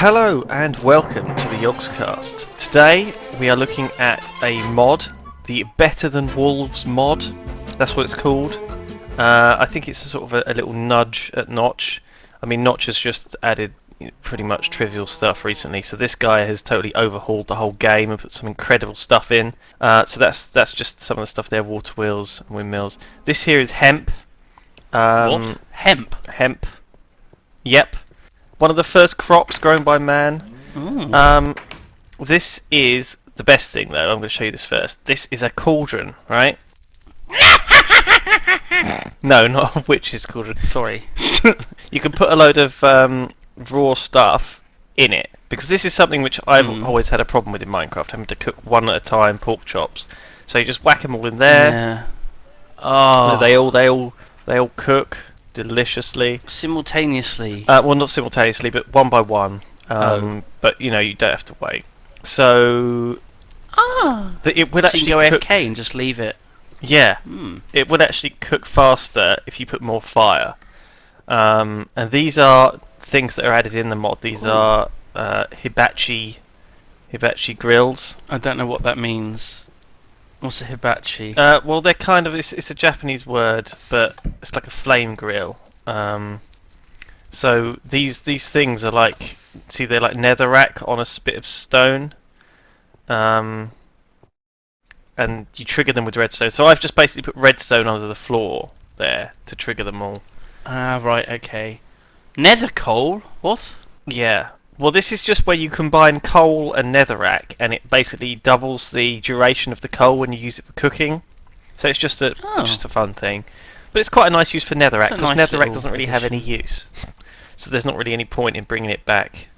Hello and welcome to the Yogscast. Today we are looking at a mod, the Better Than Wolves mod. That's what it's called. I think it's a sort of a little nudge at Notch. I mean, Notch has just added pretty much trivial stuff recently, so this guy has totally overhauled the whole game and put some incredible stuff in. So that's just some of the stuff there: water wheels and windmills. This here is hemp. What? Hemp? Hemp. Yep. One of the first crops grown by man. Mm. This is the best thing, though. I'm going to show you this first. This is a cauldron, right? No, not a witch's cauldron. Sorry. You can put a load of raw stuff in it, because this is something which I've always had a problem with in Minecraft, having to cook one at a time pork chops. So you just whack them all in there. Yeah. Oh. They all cook deliciously. Simultaneously. Well, not simultaneously, but one by one. But you don't have to wait. So it would So actually you can go cook. AFK and just leave it. Yeah, Hmm. it would actually cook faster if you put more fire. And these are things that are added in the mod. These are hibachi grills. I don't know what that means. What's a hibachi? Well, they're kind of it's a Japanese word, but it's like a flame grill. So these things are like, see, they're like netherrack on a bit of stone. And you trigger them with redstone. So I've just basically put redstone under the floor there to trigger them all. Ah, right, okay. Nether coal? What? Yeah. Well, this is just where you combine coal and netherrack, and it basically doubles the duration of the coal when you use it for cooking. So it's just a fun thing. But it's quite a nice use for netherrack, because netherrack doesn't really have any use. So there's not really any point in bringing it back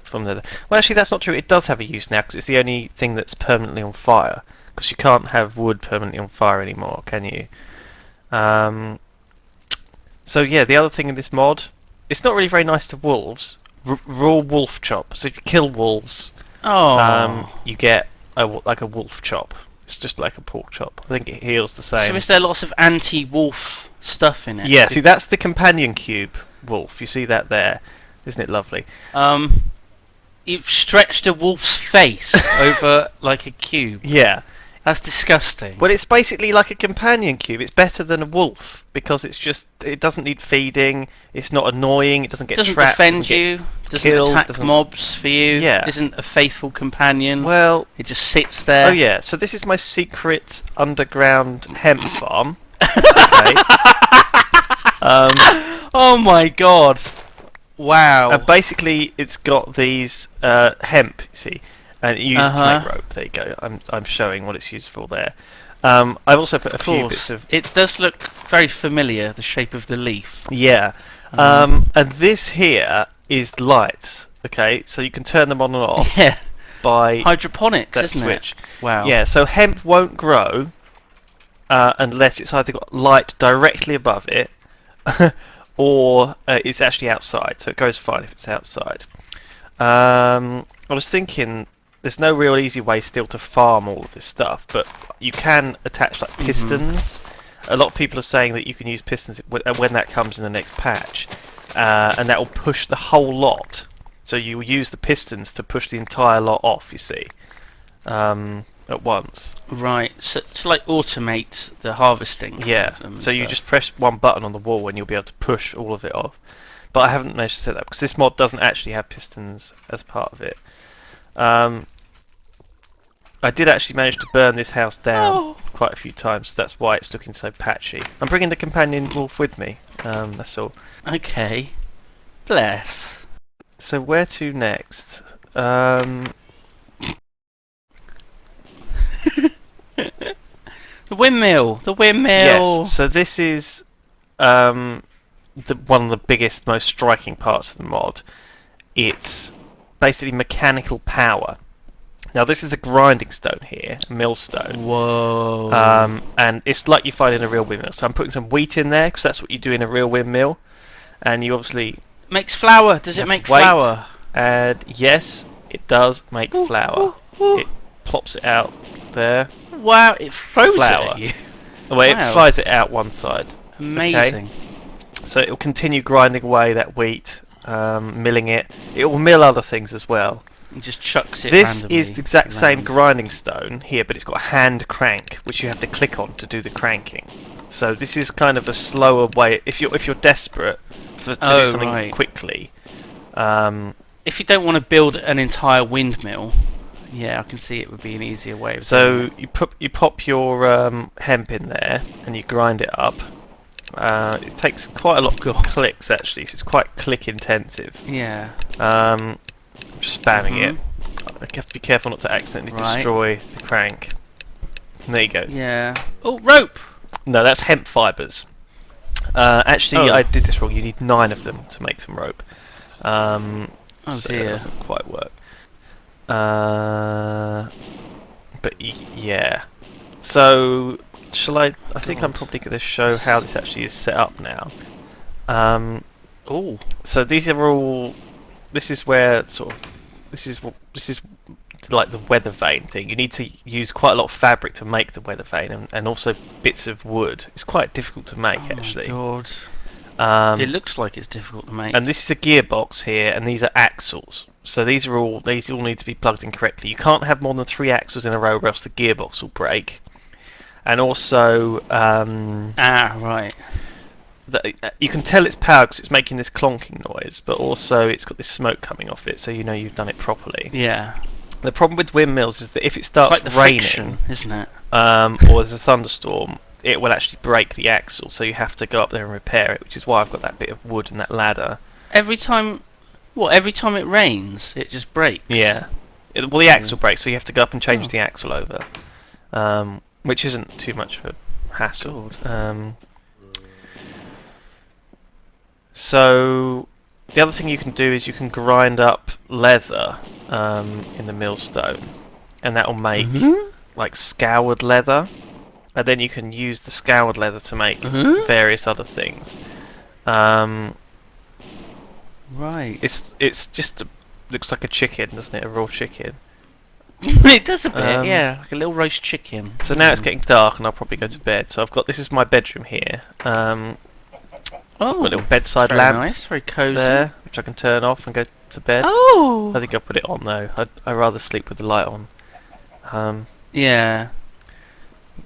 from nether. Well, actually, that's not true. It does have a use now, because it's the only thing that's permanently on fire. Because you can't have wood permanently on fire anymore, can you? So yeah, the other thing in this mod, it's not really very nice to wolves. Raw wolf chop. So if you kill wolves, you get like a wolf chop. It's just like a pork chop. I think it heals the same. So is there lots of anti-wolf stuff in it? Yeah, see, that's the companion cube wolf. You see that there? Isn't it lovely? You've stretched a wolf's face over like a cube. Yeah. That's disgusting. Well, it's basically like a companion cube. It's better than a wolf because it doesn't need feeding. It's not annoying. It doesn't get trapped. Defend you. Doesn't attack mobs for you. Yeah. Isn't a faithful companion. Well, it just sits there. Oh yeah. So this is my secret underground hemp farm. Okay. Oh my god! Wow. Basically, it's got these hemp. You see. And you use it to make rope. There you go. I'm showing what it's used for there. I've also put a few bits of. It does look very familiar. The shape of the leaf. Yeah. And this here is lights. Okay, so you can turn them on and off. Yeah. By hydroponics, that isn't switch. It? Wow. Yeah. So hemp won't grow unless it's either got light directly above it, or it's actually outside. So it goes fine if it's outside. I was thinking. There's no real easy way still to farm all of this stuff, but you can attach like pistons. A lot of people are saying that you can use pistons when that comes in the next patch, and that will push the whole lot. So you will use the pistons to push the entire lot off, you see, at once. Right, so to like automate the harvesting. Yeah, so you just press one button on the wall and you'll be able to push all of it off. But I haven't managed to set that up, because this mod doesn't actually have pistons as part of it. I did actually manage to burn this house down quite a few times, so that's why it's looking so patchy. I'm bringing the companion wolf with me, that's all. Okay. Bless. So where to next? The windmill! The windmill! Yes, so this is one of the biggest, most striking parts of the mod. It's basically mechanical power. Now this is a grinding stone here, a millstone. Whoa. And it's like you find in a real windmill. So I'm putting some wheat in there, because that's what you do in a real windmill. And you obviously... Makes flour. Does it make flour? And yes, it does make flour. It plops it out there. Wow, it throws flour. It at you. Well, it flies it out one side. Amazing. Okay? So it will continue grinding away that wheat milling it. It will mill other things as well. It just chucks it This randomly is the exact same around. grinding stone here, but it's got a hand crank, which you have to click on to do the cranking. So this is kind of a slower way. If you're desperate to do something quickly. If you don't want to build an entire windmill, yeah, I can see it would be an easier way. Of So doing you pop your hemp in there and you grind it up. It takes quite a lot of clicks actually, so it's quite click intensive. it. Yeah. Just spamming it. I have to be careful not to accidentally destroy the crank. And there you go. Yeah. Oh, rope! No, that's hemp fibres. Actually, I did this wrong. You need 9 of them to make some rope. Oh so dear. That doesn't quite work. But yeah. So, shall I? I think I'm probably going to show how this actually is set up now. Oh. So these are all. This is where sort of. This is like the weather vane thing. You need to use quite a lot of fabric to make the weather vane, and also bits of wood. It's quite difficult to make actually. Oh God. It looks like it's difficult to make. And this is a gearbox here, and these are axles. So these all need to be plugged in correctly. You can't have more than 3 axles in a row, or else the gearbox will break. And also, right. You can tell it's powered because it's making this clonking noise, but also it's got this smoke coming off it, so you know you've done it properly. Yeah. The problem with windmills is that if it starts It's like the raining, friction, isn't it? or there's a thunderstorm, it will actually break the axle, so you have to go up there and repair it, which is why I've got that bit of wood and that ladder. Every time it rains, it just breaks? Yeah. Well, the axle breaks, so you have to go up and change the axle over, which isn't too much of a hassle. So the other thing you can do is you can grind up leather in the millstone, and that will make like scoured leather, and then you can use the scoured leather to make various other things. Right. It's just looks like a chicken, doesn't it? A raw chicken. It does a bit, yeah, like a little roast chicken. So now it's getting dark, and I'll probably go to bed. So this is my bedroom here. Got a little bedside very lamp. Nice, very cosy. There, which I can turn off and go to bed. Oh! I think I'll put it on though. I'd rather sleep with the light on. Yeah.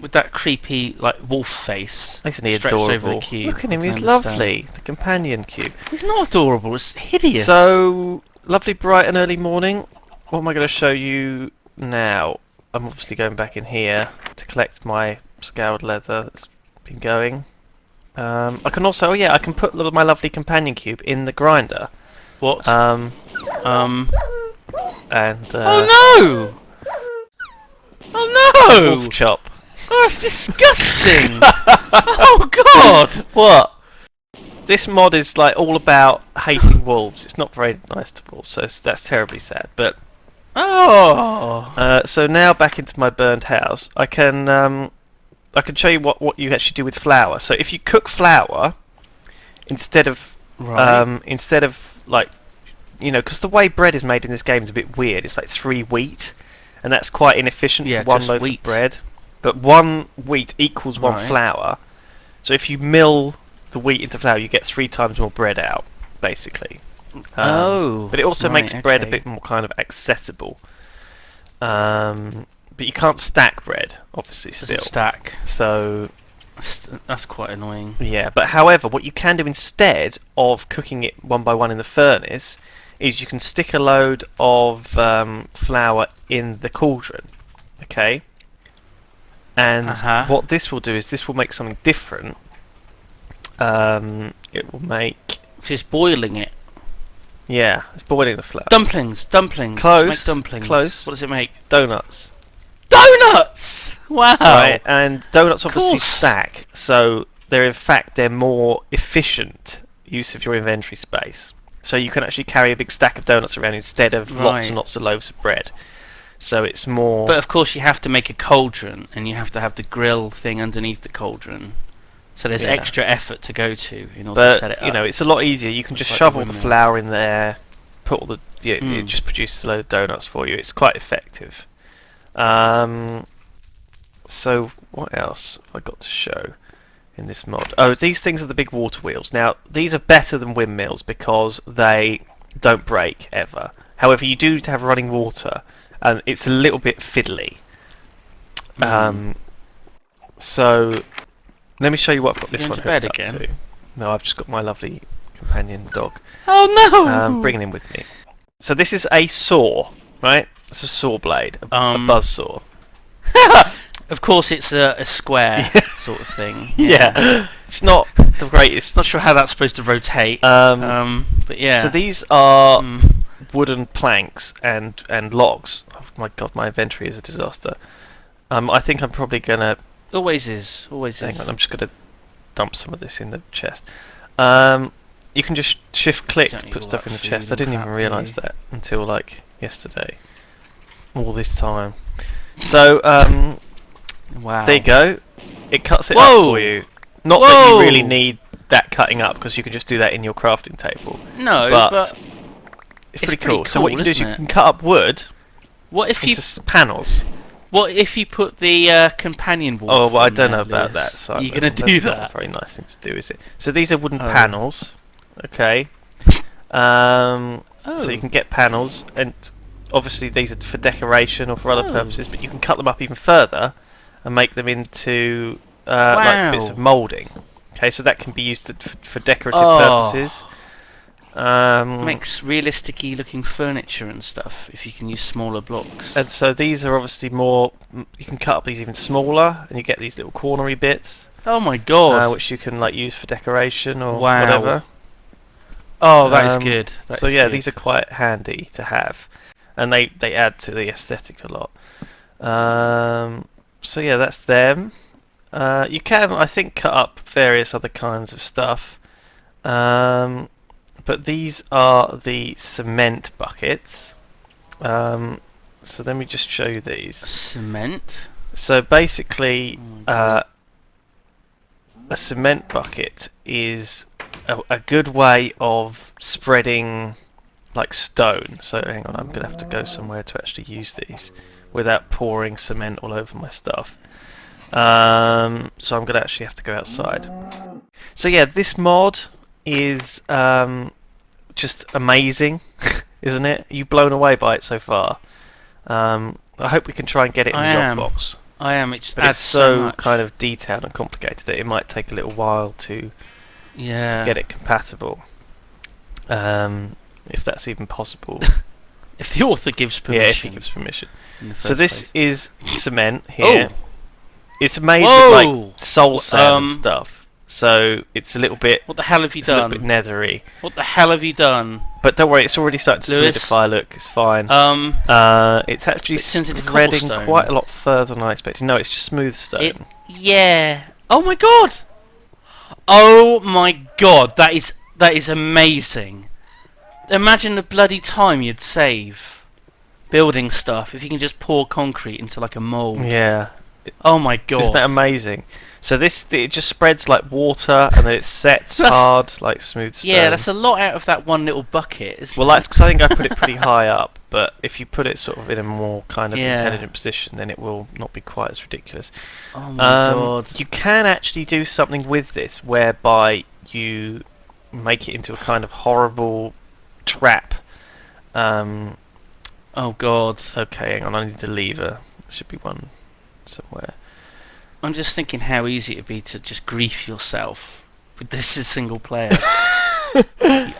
With that creepy, like, wolf face. Isn't he stretched over adorable? the cube. Look at him, I he's can lovely. The companion cube. He's not adorable, it's hideous. So, lovely bright and early morning. What am I going to show you now? I'm obviously going back in here to collect my scoured leather that's been going. I can also, I can put my lovely companion cube in the grinder. What? And oh no! Oh no! wolf chop. Oh, that's disgusting! Oh god! What? This mod is like all about hating wolves. It's not very nice to wolves, so that's terribly sad. But so now back into my burned house. I can show you what you actually do with flour. So if you cook flour instead of like, you know, because the way bread is made in this game is a bit weird. It's like 3 wheat, and that's quite inefficient for 1 loaf of bread. But 1 wheat equals 1 flour. So if you mill the wheat into flour, you get 3 times more bread out, basically. But it also makes bread a bit more kind of accessible. But you can't stack bread, obviously, still. Stack. So that's quite annoying. Yeah, but however, what you can do instead of cooking it 1 by 1 in the furnace is you can stick a load of flour in the cauldron. Okay. And what this will do is this will make something different. It will make... Just boiling it. Yeah, it's boiling the flour. Dumplings. Close. Make dumplings. Close. What does it make? Donuts. Donuts! Wow. Right, and donuts obviously stack, so they're more efficient use of your inventory space. So you can actually carry a big stack of donuts around instead of lots and lots of loaves of bread. So it's more... But of course you have to make a cauldron, and you have to have the grill thing underneath the cauldron. So there's extra effort to go to in order to set it up. You know, it's a lot easier. You can just shovel the flour in there, put all the... it just produces a load of donuts for you. It's quite effective. So what else have I got to show in this mod. Oh, these things are the big water wheels. Now, these are better than windmills because they don't break ever. However, you do have running water, and it's a little bit fiddly. So, let me show you what I've got this Going one to bed hooked up again? to. No, I've just got my lovely companion dog. Oh no! Bringing him with me. So this is a saw, right? It's a saw blade, a buzz saw. Of course, it's a square Yeah. sort of thing. Yeah. It's not the greatest. Not sure how that's supposed to rotate. But yeah. So these are wooden planks and logs. Oh my god, my inventory is a disaster. I think I'm probably gonna. Always is. Always Hang is. on, I'm just gonna dump some of this in the chest. You can just shift click Don't to need put all stuff that in the food chest. I and didn't even crap, do realise you? that until like yesterday. All this time. So Wow. there you go. It cuts it up Whoa! for you. Not that you really Whoa! need that cutting up because you can just do that in your crafting table. No, But it's it's pretty pretty cool. So what you cool, can do is you isn't it? can cut up wood what if you into panels. what if you put the companion wall? Oh, well, I on don't there, know about Lewis? that. So You're gonna that's do not that? a very nice thing to do, is it? So these are wooden Oh. panels. Okay. So you can get panels, and obviously these are for decoration or for other Oh. purposes. But you can cut them up even further and make them into like bits Wow. of moulding. Okay, so that can be used for decorative Oh. purposes. Makes realistic-y looking furniture and stuff if you can use smaller blocks. And so these are obviously more. You can cut up these even smaller, and you get these little cornery bits, Oh my god. which you can like use for decoration or Wow. whatever. Oh, that is good. That so is yeah, good. these are quite handy to have, and they add to the aesthetic a lot. So yeah, that's them. You can, I think, cut up various other kinds of stuff. But these are the cement buckets. So let me just show you these. Cement. So basically, Oh my God. a cement bucket is a good way of spreading like stone. So hang on, I'm gonna have to go somewhere to actually use these without pouring cement all over my stuff. So I'm gonna actually have to go outside. So yeah, this mod is just amazing, isn't it? You've blown away by it so far. I hope we can try and get it in I the am. box. I am. It just But adds it's so much. kind of detailed and complicated that it might take a little while to Yeah. get it compatible. If that's even possible. If the author gives permission. Yeah, if he gives permission. in the So first this place. is cement here. Oh. It's made Whoa! with like soul sand and stuff. So it's a little bit, What the hell have you it's a little bit done? nethery. What the hell have you done? But don't worry, it's already starting to Lewis? solidify. Look, it's fine. It's actually it turns into spreading cobblestone. quite a lot further than I expected. No, it's just smooth stone. Yeah. Oh my god. Oh my god. That is amazing. Imagine the bloody time you'd save building stuff if you can just pour concrete into like a mold. Yeah. Oh my god. Isn't that amazing? So it just spreads like water, and then it sets That's- hard like smooth stone. Yeah, that's a lot out of that one little bucket, isn't Well, it? that's because I think I put it pretty high up. But if you put it sort of in a more kind of Yeah. intelligent position, then it will not be quite as ridiculous. Oh my god. You can actually do something with this, whereby you make it into a kind of horrible trap. Oh god. Okay, hang on, I need a lever. There should be one somewhere. I'm just thinking how easy it'd be to just grief yourself with this as single player. You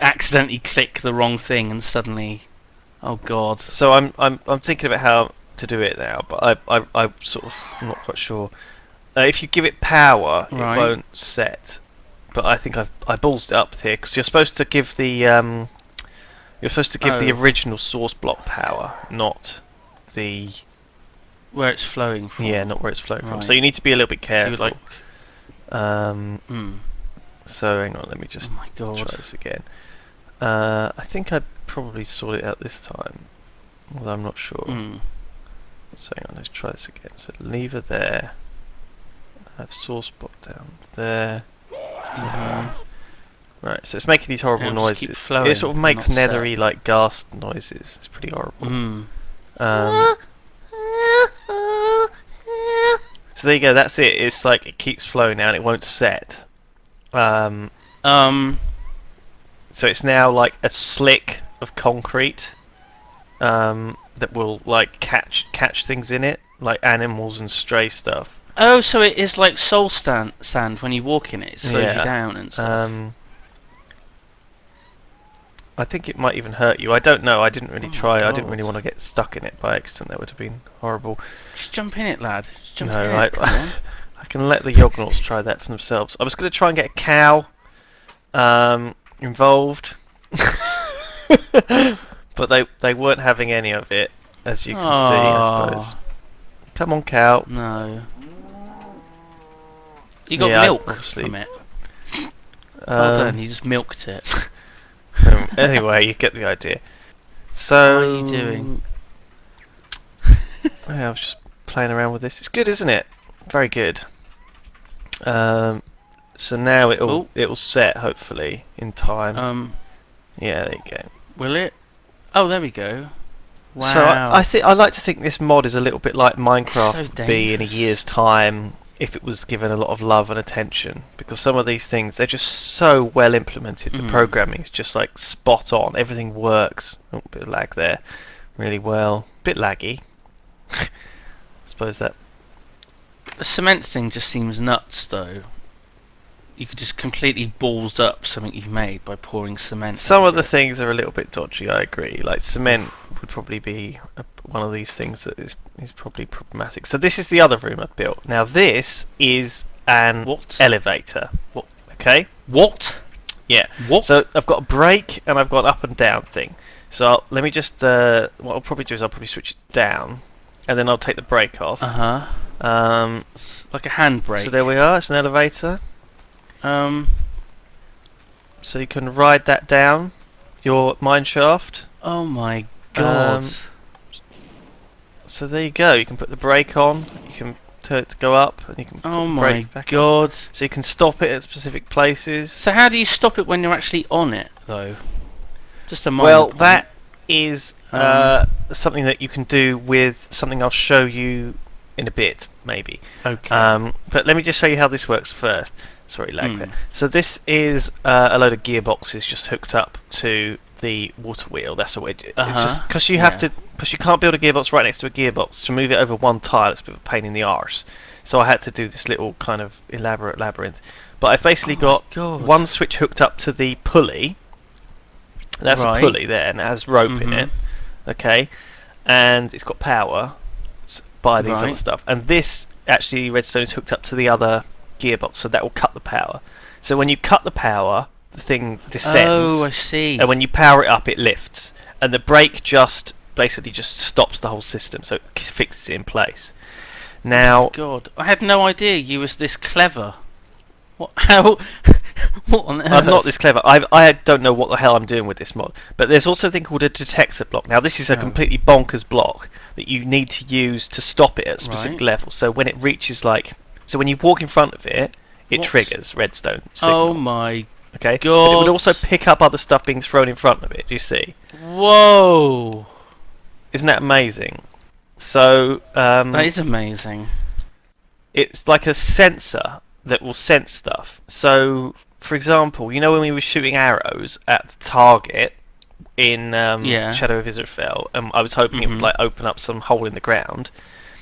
accidentally click the wrong thing and suddenly, oh god. So I'm thinking about how to do it now, but I sort of I'm not quite sure. If you give it power, Right. it won't set. But I think I ballsed it up here because you're supposed to give the Oh. original source block power, not the Where it's flowing from. not where it's flowing from. So Right. you need to be a little bit So you careful. like, So hang on, let me just oh my try god. this again. I think I probably sorted it out this time, although I'm not sure. So hang on, let's try this again. So lever there. I have source block down there. Right, so it's making these horrible Yeah, just keep noises. flowing It sort of and makes not set. nethery like ghast noises. It's pretty horrible. Mm. Um, So there you go. That's it. It's like it keeps flowing now, and it won't set. Um, Um. so it's now like a slick of concrete that will like catch things in it, like animals and stray stuff. Oh, so it is like sand when you walk in it. It slows you Yeah. down and stuff. I think it might even hurt you. I don't know. I didn't really Oh my try. I didn't really God. want to get stuck in it by accident. That would have been horrible. Just jump in it, lad. Just jump No, in it. Come on. I can let the Yognauts try that for themselves. I was going to try and get a cow involved, but they weren't having any of it, as you can see, I suppose. Come on, cow. No. You got Yeah, milk obviously. from it. Well done. Um, You just milked it. anyway, you get the idea. So, What are you doing? Yeah, I was just playing around with this. It's good, isn't it? Very good. So now it'll set hopefully in time. Yeah, there you go. Will it? Oh, there we go. Wow. So I like to think this mod is a little bit like Minecraft so would be in a dangerous. year's time if it was given a lot of love and attention, because some of these things, they're just so well implemented. The programming is just like spot on. Everything works. Oh, a bit of lag there. Really well. Bit laggy. I suppose that. The cement thing just seems nuts, though. You could just completely balls up something you've made by pouring cement. Some of over the it. things are a little bit dodgy, I agree. Like cement would probably be one of these things that is probably problematic. So this is the other room I've built. Now this is an What? elevator. What? Okay? What? Yeah. What? So I've got a brake and I've got an up and down thing. So let me just, what I'll probably do is I'll probably switch it down and then I'll take the brake off. Like a handbrake. So there we are, it's an elevator. So you can ride that down your mine shaft. Oh my god. So there you go. You can put the brake on. You can turn it to go up, and you can put Oh the my brake back on. god. So you can stop it at specific places. So how do you stop it when you're actually on it, though? Just a minor Well, point. that is something that you can do with something I'll show you in a bit, maybe. Okay. But let me just show you how this works first. Sorry, lag there. So this is a load of gearboxes just hooked up to the water wheel. That's all it. It's just because you have to, because you can't build a gearbox right next to a gearbox. To move it over one tile, it's a bit of a pain in the arse. So I had to do this little kind of elaborate labyrinth. But I've basically got one switch hooked up to the pulley. That's a pulley there, and it has rope in it. Okay, and it's got power by these other stuff. And this actually redstone is hooked up to the other gearbox, so that will cut the power. So when you cut the power, the thing descends. Oh, I see. And when you power it up, it lifts. And the brake just basically just stops the whole system, so it fixes it in place. Now, God, I had no idea you was this clever. What? How? What on earth? I'm not this clever. I don't know what the hell I'm doing with this mod. But there's also a thing called a detector block. Now this is a completely bonkers block that you need to use to stop it at a specific level. So when it reaches so when you walk in front of it, it triggers redstone signal. Oh my God. But it would also pick up other stuff being thrown in front of it. Do you see? Whoa! Isn't that amazing? So that is amazing. It's like a sensor that will sense stuff. So, for example, you know when we were shooting arrows at the target in Shadow of Israel, I was hoping it would like open up some hole in the ground.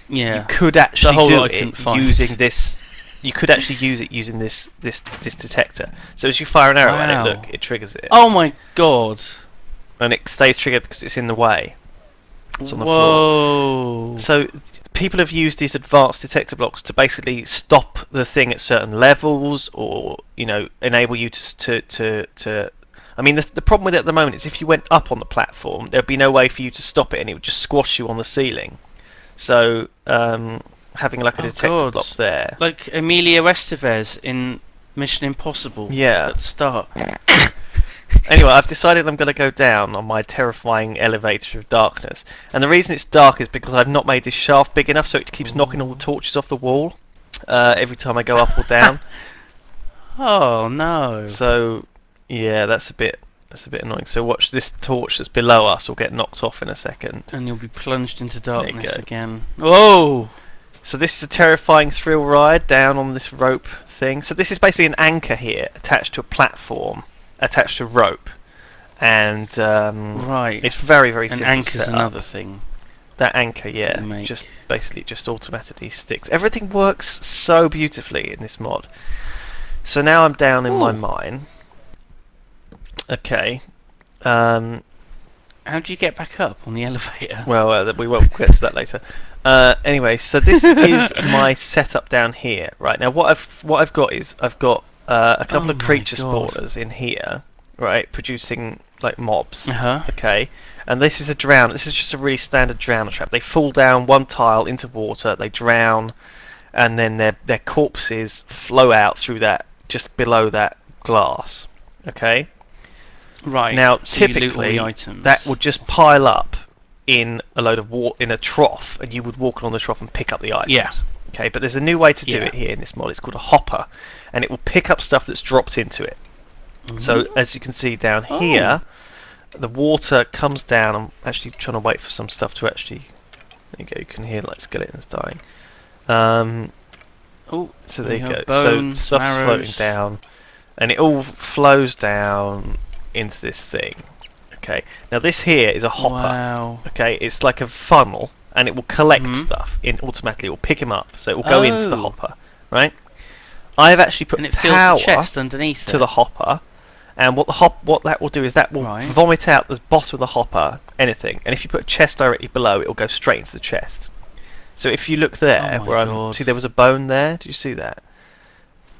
Yeah. You could actually do I it find. using this. You could actually use it using this detector. So as you fire an arrow at it, look, it triggers it. Oh my god! And it stays triggered because it's in the way. It's on the floor. So people have used these advanced detector blocks to basically stop the thing at certain levels, or enable you to. I mean, the problem with it at the moment is if you went up on the platform, there'd be no way for you to stop it, and it would just squash you on the ceiling. So having like a detector block there, like Emilio Estevez in Mission Impossible. Yeah. At the start. Anyway, I've decided I'm going to go down on my terrifying elevator of darkness. And the reason it's dark is because I've not made this shaft big enough, so it keeps knocking all the torches off the wall every time I go up or down. Oh no! So yeah, that's a bit annoying. So watch this torch that's below us will get knocked off in a second. And you'll be plunged into darkness go. again. Whoa! So this is a terrifying thrill ride down on this rope thing. So this is basically an anchor here attached to a platform, attached to rope, and Right. it's very very And simple. anchor's setup. another thing. That anchor, yeah, Make. just basically just automatically sticks. Everything works so beautifully in this mod. So now I'm down in my Ooh. mine. Okay. How do you get back up on the elevator? Well, we won't get to that later. Anyway, so this is my setup down here. Right now, what I've got is I've got a couple Oh of my creature God. spawners in here, right, producing like mobs. Uh-huh. Okay, and this is a drown. This is just a really standard drowner trap. They fall down one tile into water, they drown, and then their corpses flow out through that just below that glass. Okay. Right. Now, so you loot all typically, the items. that would just pile up in a load of in a trough, and you would walk along the trough and pick up the items. Yeah. Okay, but there's a new way to do Yeah. it here in this mod. It's called a hopper, and it will pick up stuff that's dropped into it. So as you can see down Oh. here, the water comes down. I'm actually trying to wait for some stuff to actually. There you go. You can hear like skeletons dying. Oh, So there you have go. bones, so stuff's marrows. floating down, and it all flows down into this thing. Okay. Now this here is a hopper. Wow. Okay, it's like a funnel, and it will collect Mhm. stuff in automatically. It will pick them up, so it will go into the Oh. hopper, right? I have actually put And it fills power the chest underneath to it. the hopper, and what that will do is that will Right. vomit out the bottom of the hopper anything, and if you put a chest directly below, it will go straight into the chest. So if you look there, Oh my where God. see there was a bone there. Did you see that?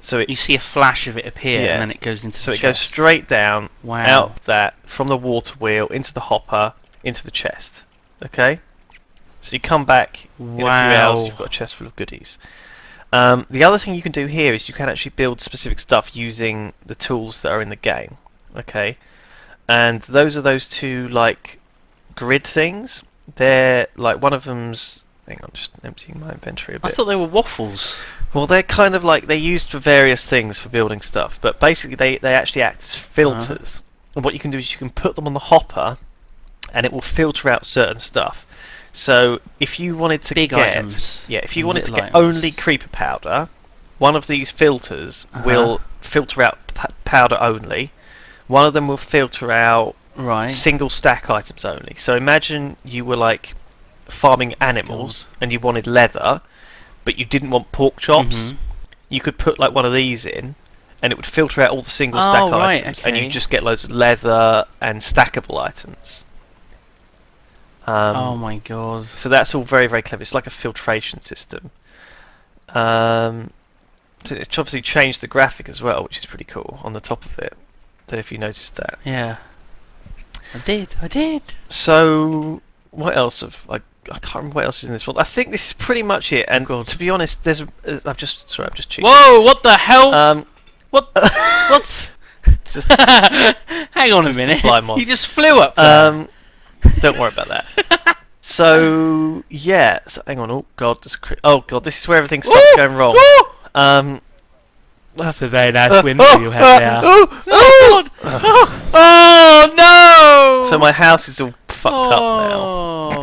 So You see a flash of it appear, Yeah. and then it goes into so the it goes chest. straight down Wow. out of that from the water wheel into the hopper into the chest. Okay, so you come back in a few hours, Wow. you've got a chest full of goodies. The other thing you can do here is you can actually build specific stuff using the tools that are in the game. Okay, and those are those two like grid things. They're like one of them's. Hang on, just emptying my inventory a I bit. thought they were waffles. Well, they're kind of like they're used for various things for building stuff, but basically they actually act as filters. And what you can do is you can put them on the hopper, and it will filter out certain stuff. So if you wanted to Big get items if you and wanted to little get items. only creeper powder, one of these filters Uh-huh. will filter out powder only. One of them will filter out Right. single stack items only. So imagine you were like farming animals and you wanted leather, but you didn't want pork chops. Mhm. You could put like one of these in, and it would filter out all the single Oh, stack right, items, and you okay. just get loads of leather and stackable items. Oh my God. So that's all very very clever. It's like a filtration system. So it's obviously changed the graphic as well, which is pretty cool on the top of it. Don't know if you noticed that. Yeah. I did. So what else have I can't remember what else is in this one. I think this is pretty much it. And God. to be honest, there's I'm just cheating. Whoa! What the hell? What? What? What? Just Hang on a just a minute. fly moth. You just flew up there. don't worry about that. So yeah. So hang on. Oh god. Oh god. This is where everything starts going wrong. Woo! That's a very nice window you have there. Oh, Oh, oh no! So my house is all fucked up now.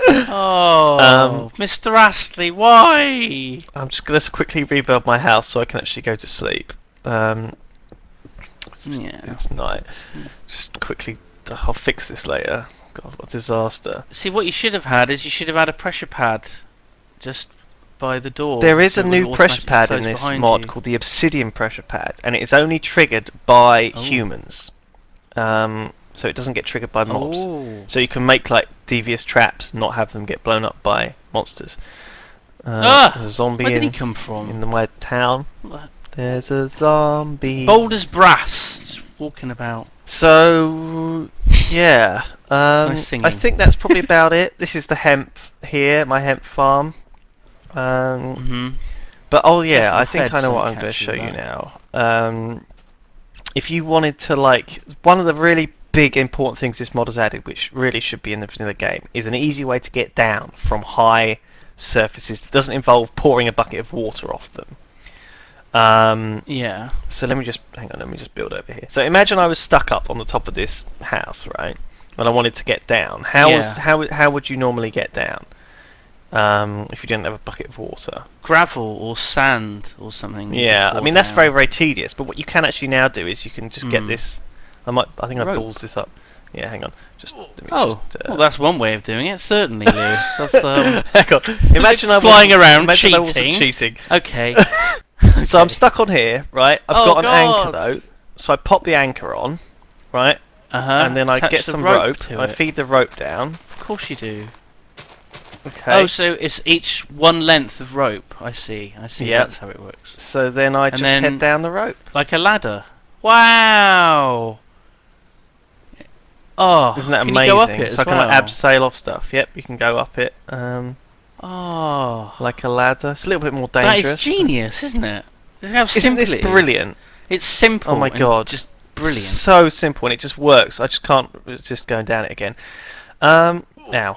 Oh, Mr. Astley, why? I'm just gonna quickly rebuild my house so I can actually go to sleep. Yeah. It's night. Just quickly, I'll fix this later. God, what a disaster. See, what you should have had is you should have had a pressure pad just by the door. There is so a it would new pressure automatically pad close in this behind mod you. called the Obsidian pressure pad, and it is only triggered by Oh. humans. So it doesn't get triggered by mobs. Oh. So you can make like devious traps, not have them get blown up by monsters. Ah! There's a zombie Where did he in come from? my town. What There's a zombie. the- Bold as brass, just walking about. So yeah, Nice singing. I think that's probably about it. This is the hemp here, my hemp farm. Mm-hmm. But oh yeah, I Definitely think fed I know what some I'm going to catchy show you with now. If you wanted to like, one of the really big important things this mod has added, which really should be in the vanilla game, is an easy way to get down from high surfaces that doesn't involve pouring a bucket of water off them. Yeah. So let me just build over here. So imagine I was stuck up on the top of this house, right? And I wanted to get down. Yeah. How would you normally get down? if you didn't have a bucket of water. Gravel or sand or something. you Yeah, pour I mean that's down. very very tedious. But what you can actually now do is you can just get Hmm. this. I think I Rope. balls this up. Yeah, hang on. Just let me Oh, just. well, that's one way of doing it. Certainly, Lewis. That's hang on. Imagine I flying wasn't- around imagine I wasn't cheating. cheating. Okay. So I'm stuck on here, right? I've Oh, got an anchor God. though, so I pop the anchor on, right? And then I Attach get the some rope rope. to I it. feed the rope down. Of course you do. Okay. Oh, so it's each one length of rope. I see. Yep. That's how it works. So then I And just then- head down the rope. Like a ladder. Wow. Oh, Isn't that can amazing? you go up it So I as can well? like abseil off stuff. Yep, you can go up it. Oh, Like a ladder. It's a little bit more that dangerous. is genius, isn't it? Look how Isn't simple this it is. brilliant? It's simple. Oh my and god. just brilliant. So simple and it just works. I just can't. It's just going down it again. Now.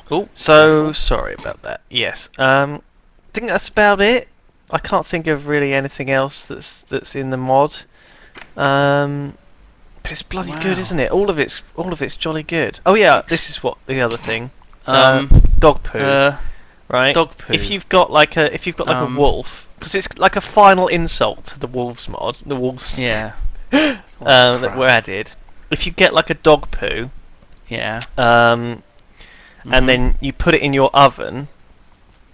Oh, So careful. sorry about that. Yes. I think that's about it. I can't think of really anything else that's in the mod. But it's bloody good, Wow. isn't it? All of it's jolly good. Oh yeah, this is what the other thing. Um, Dog poo, right? dog poo. If you've got like a wolf, because it's like a final insult to the wolves mod. The wolves Yeah. that crap. were added. If you get like a dog poo, Yeah. and Mhm. then you put it in your oven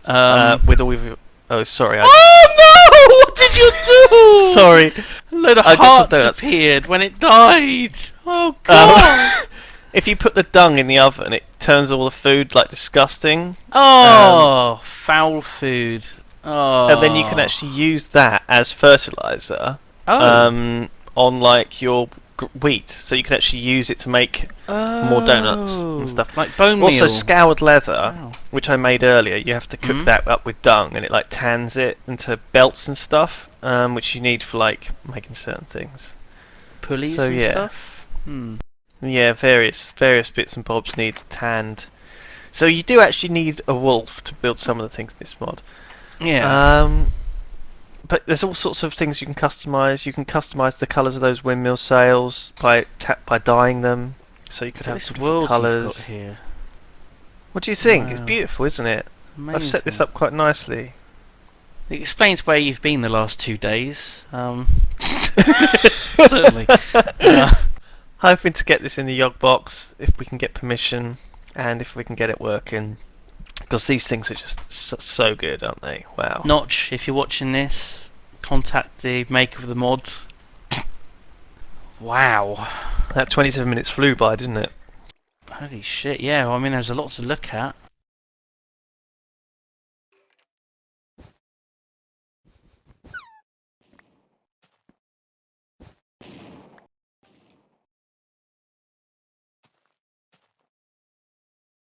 with all of your. Oh, sorry. Oh no! What did you do? Sorry. A load of I got some hearts donuts. appeared when it died. Oh god. If you put the dung in the oven, it turns all the food like disgusting, Oh, foul food. Oh. and then you can actually use that as fertilizer on like your wheat. So you can actually use it to make more donuts and stuff. Like bone Also, meal. scoured leather, Wow. which I made earlier. You have to cook Mhm. that up with dung, and it like tans it into belts and stuff, which you need for like making certain things. Pulleys So, and yeah. stuff. Hmm. Yeah, various bits and bobs need tanned. So you do actually need a wolf to build some of the things in this mod. Yeah. But there's all sorts of things you can customize. You can customize the colours of those windmill sails by dyeing them, so you could Look at have this some world different you've colours. got here. What do you think? It's Wow. beautiful, isn't it? Amazing. I've set this up quite nicely. It explains where you've been the last 2 days. Certainly. Hoping to get this in the Yog box if we can get permission and if we can get it working. Because these things are just so good, aren't they? Wow. Notch, if you're watching this, contact the maker of the mod. Wow. That 27 minutes flew by, didn't it? Holy shit, yeah, well, I mean, there's a lot to look at.